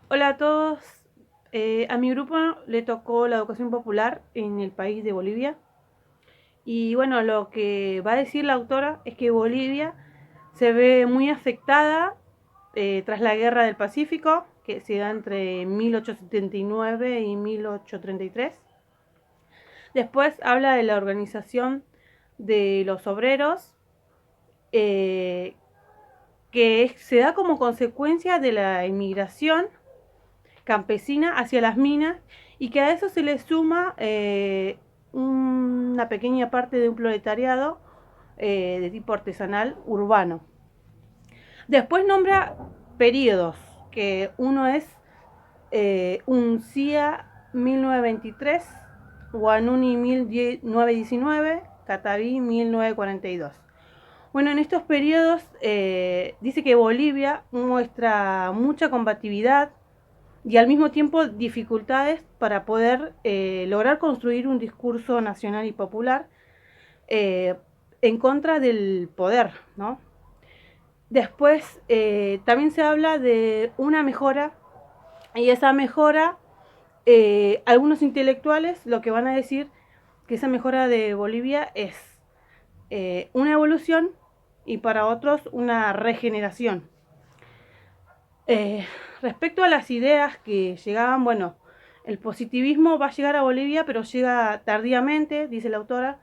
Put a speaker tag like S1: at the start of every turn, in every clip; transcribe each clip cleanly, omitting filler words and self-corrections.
S1: Hola a todos. A mi grupo le tocó la educación popular en el país de Bolivia. Y bueno, lo que va a decir la autora es que Bolivia se ve muy afectada tras la Guerra del Pacífico, que se da entre 1879 y 1833. Después habla de la organización de los obreros, eh, que se da como consecuencia de la inmigración campesina hacia las minas y que a eso se le suma una pequeña parte de un proletariado de tipo artesanal urbano. Después nombra periodos, que uno es Uncía 1923, Guanuni 1919, Cataví 1942. Bueno, en estos periodos dice que Bolivia muestra mucha combatividad y al mismo tiempo dificultades para poder lograr construir un discurso nacional y popular eh, en contra del poder, ¿no? Después también se habla de una mejora, y esa mejora, algunos intelectuales lo que van a decir que esa mejora de Bolivia es una evolución y para otros una regeneración. Respecto a las ideas que llegaban, bueno, el positivismo va a llegar a Bolivia, pero llega tardíamente, dice la autora,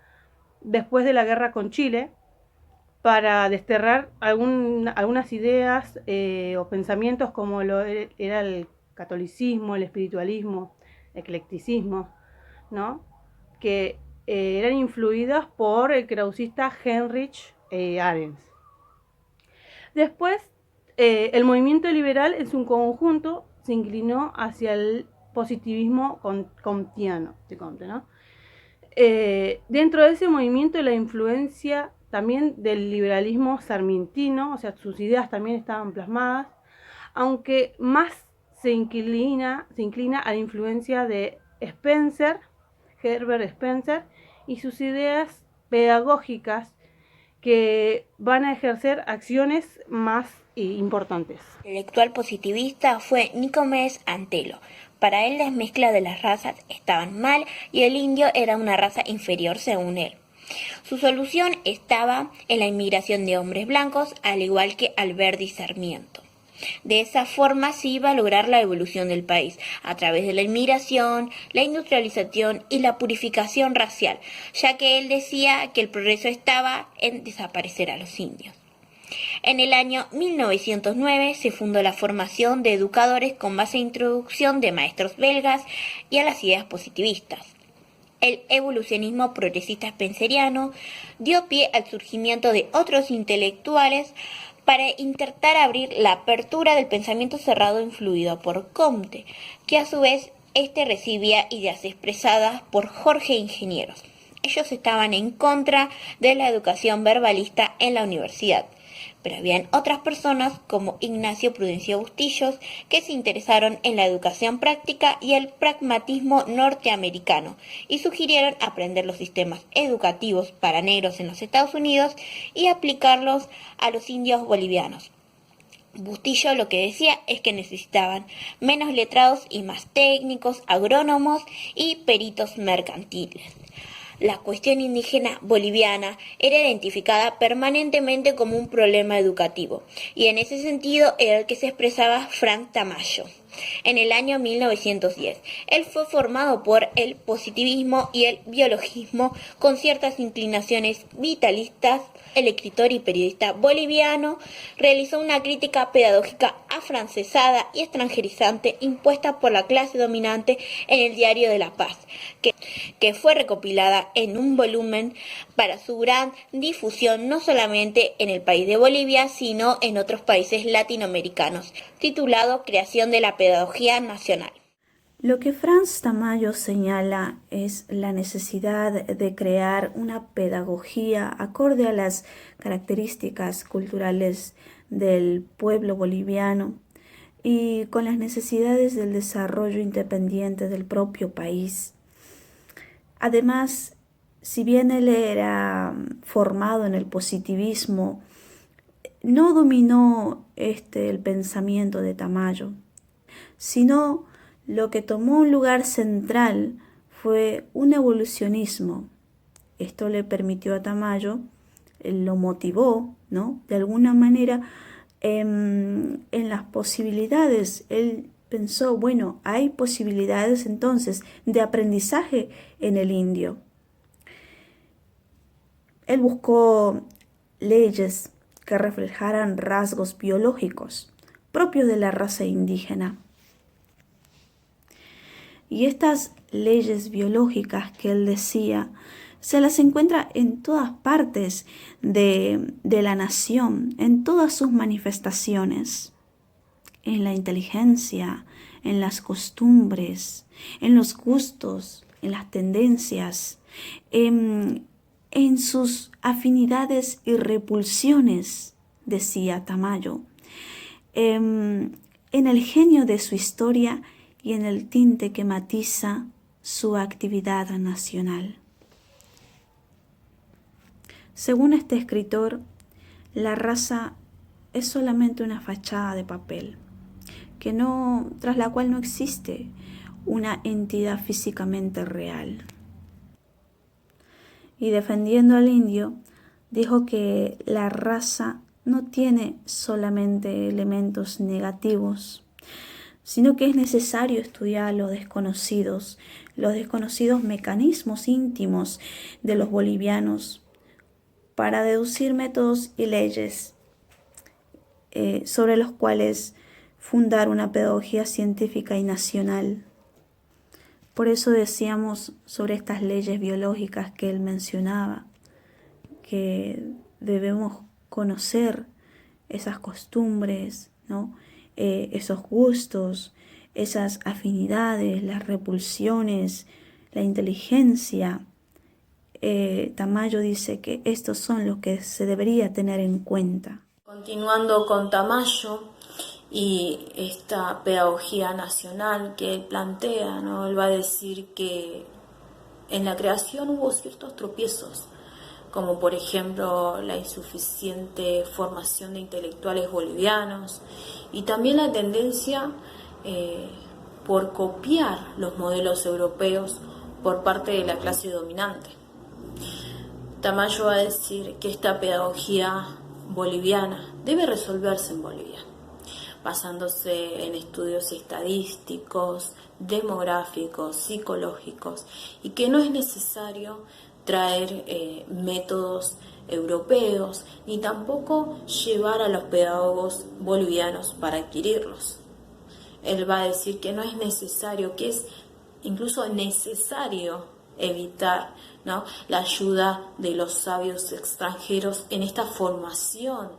S1: después de la guerra con Chile, para desterrar algunas ideas o pensamientos como era el catolicismo, el espiritualismo, el eclecticismo, ¿no? Que eran influidas por el krausista Heinrich Arendt. Después, el movimiento liberal en su conjunto se inclinó hacia el positivismo comtiano, ¿no? Dentro de ese movimiento la influencia también del liberalismo sarmientino, o sea, sus ideas también estaban plasmadas, aunque más se inclina a la influencia de Spencer, Herbert Spencer, y sus ideas pedagógicas que van a ejercer acciones más importantes.
S2: El intelectual positivista fue Nicomedes Antelo. Para él las mezclas de las razas estaban mal y el indio era una raza inferior según él. Su solución estaba en la inmigración de hombres blancos, al igual que Alberti Sarmiento. De esa forma se iba a lograr la evolución del país, a través de la inmigración, la industrialización y la purificación racial, ya que él decía que el progreso estaba en desaparecer a los indios. En el año 1909 se fundó la formación de educadores con base en introducción de maestros belgas y a las ideas positivistas. El evolucionismo progresista spenceriano dio pie al surgimiento de otros intelectuales para intentar abrir la apertura del pensamiento cerrado influido por Comte, que a su vez recibía ideas expresadas por Jorge Ingenieros. Ellos estaban en contra de la educación verbalista en la universidad, pero habían otras personas como Ignacio Prudencio Bustillos que se interesaron en la educación práctica y el pragmatismo norteamericano y sugirieron aprender los sistemas educativos para negros en los Estados Unidos y aplicarlos a los indios bolivianos. Bustillo lo que decía es que necesitaban menos letrados y más técnicos, agrónomos y peritos mercantiles. La cuestión indígena boliviana era identificada permanentemente como un problema educativo, y en ese sentido era el que se expresaba Frank Tamayo. En el año 1910, él fue formado por el positivismo y el biologismo con ciertas inclinaciones vitalistas. El escritor y periodista boliviano realizó una crítica pedagógica afrancesada y extranjerizante impuesta por la clase dominante en el Diario de la Paz, que fue recopilada en un volumen para su gran difusión no solamente en el país de Bolivia, sino en otros países latinoamericanos, titulado Creación de la Pedagogía Nacional.
S3: Lo que Franz Tamayo señala es la necesidad de crear una pedagogía acorde a las características culturales del pueblo boliviano y con las necesidades del desarrollo independiente del propio país. Además, si bien él era formado en el positivismo, no dominó el pensamiento de Tamayo. sino lo que tomó un lugar central fue un evolucionismo. Esto le permitió a Tamayo, lo motivó, ¿no?, de alguna manera en las posibilidades. Él pensó, bueno, hay posibilidades entonces de aprendizaje en el indio. Él buscó leyes que reflejaran rasgos biológicos propios de la raza indígena. Y estas leyes biológicas que él decía, se las encuentra en todas partes de la nación, en todas sus manifestaciones, en la inteligencia, en las costumbres, en los gustos, en las tendencias, en sus afinidades y repulsiones, decía Tamayo, en el genio de su historia y en el tinte que matiza su actividad nacional. Según este escritor, la raza es solamente una fachada de papel, tras la cual no existe una entidad físicamente real. Y defendiendo al indio, dijo que la raza no tiene solamente elementos negativos, sino que es necesario estudiar los desconocidos mecanismos íntimos de los bolivianos para deducir métodos y leyes sobre los cuales fundar una pedagogía científica y nacional. Por eso decíamos sobre estas leyes biológicas que él mencionaba, que debemos conocer esas costumbres, ¿no?, esos gustos, esas afinidades, las repulsiones, la inteligencia. Tamayo dice que estos son los que se debería tener en cuenta.
S4: Continuando con Tamayo y esta pedagogía nacional que él plantea, ¿no?, él va a decir que en la creación hubo ciertos tropiezos, como por ejemplo la insuficiente formación de intelectuales bolivianos y también la tendencia por copiar los modelos europeos por parte de la clase dominante. Tamayo va a decir que esta pedagogía boliviana debe resolverse en Bolivia, basándose en estudios estadísticos, demográficos, psicológicos, y que no es necesario traer métodos europeos, ni tampoco llevar a los pedagogos bolivianos para adquirirlos. Él va a decir que no es necesario, que es incluso necesario evitar, ¿no?, la ayuda de los sabios extranjeros en esta formación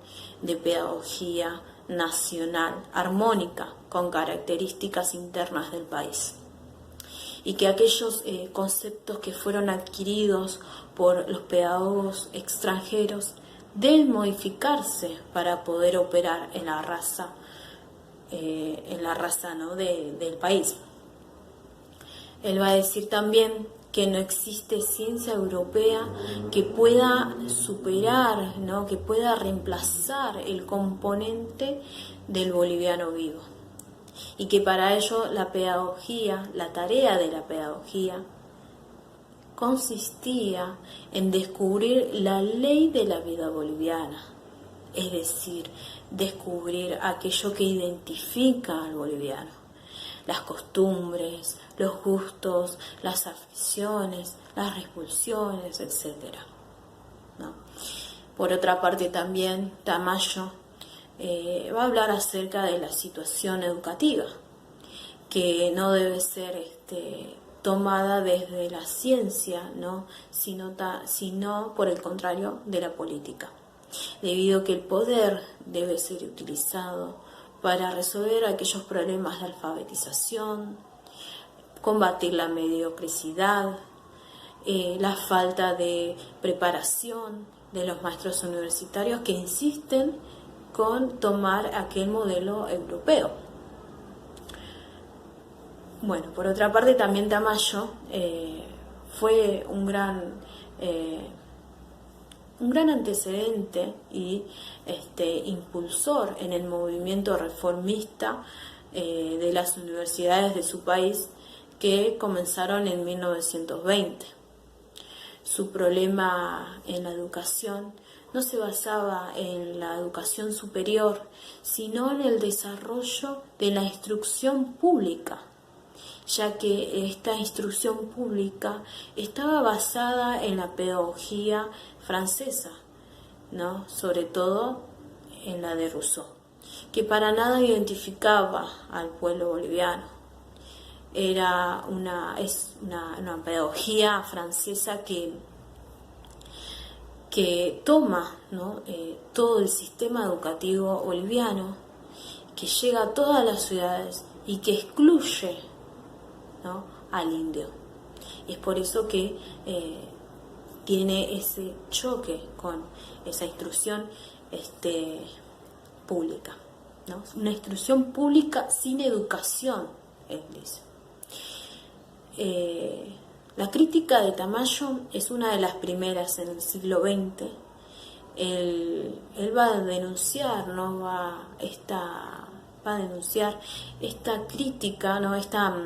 S4: de pedagogía nacional, armónica, con características internas del país. Y que aquellos conceptos que fueron adquiridos por los pedagogos extranjeros deben modificarse para poder operar en la raza, ¿no?, del país. Él va a decir también que no existe ciencia europea que pueda superar, ¿no?, que pueda reemplazar el componente del boliviano vivo. Y que para ello la pedagogía, la tarea de la pedagogía, consistía en descubrir la ley de la vida boliviana, es decir, descubrir aquello que identifica al boliviano, las costumbres, los gustos, las aficiones, las repulsiones, etc., ¿no? Por otra parte también Tamayo va a hablar acerca de la situación educativa, que no debe ser tomada desde la ciencia, ¿no?, sino por el contrario de la política, debido a que el poder debe ser utilizado para resolver aquellos problemas de alfabetización, combatir la mediocridad, la falta de preparación de los maestros universitarios que insisten con tomar aquel modelo europeo. Bueno, por otra parte también Tamayo fue un gran antecedente y impulsor en el movimiento reformista de las universidades de su país que comenzaron en 1920. Su problema en la educación no se basaba en la educación superior, sino en el desarrollo de la instrucción pública, ya que esta instrucción pública estaba basada en la pedagogía francesa, ¿no? Sobre todo en la de Rousseau, que para nada identificaba al pueblo boliviano. Era una pedagogía francesa que toma, ¿no? Todo el sistema educativo boliviano, que llega a todas las ciudades y que excluye, ¿no? al indio. Y es por eso que tiene ese choque con esa instrucción pública, ¿no? Una instrucción pública sin educación, él dice. La crítica de Tamayo es una de las primeras en el siglo XX. Él va a denunciar, ¿no? va a denunciar esta crítica, ¿no? Esta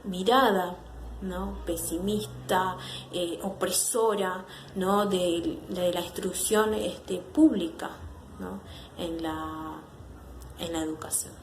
S4: mirada, ¿no? pesimista, opresora, ¿no? de la instrucción pública, ¿no? en la educación.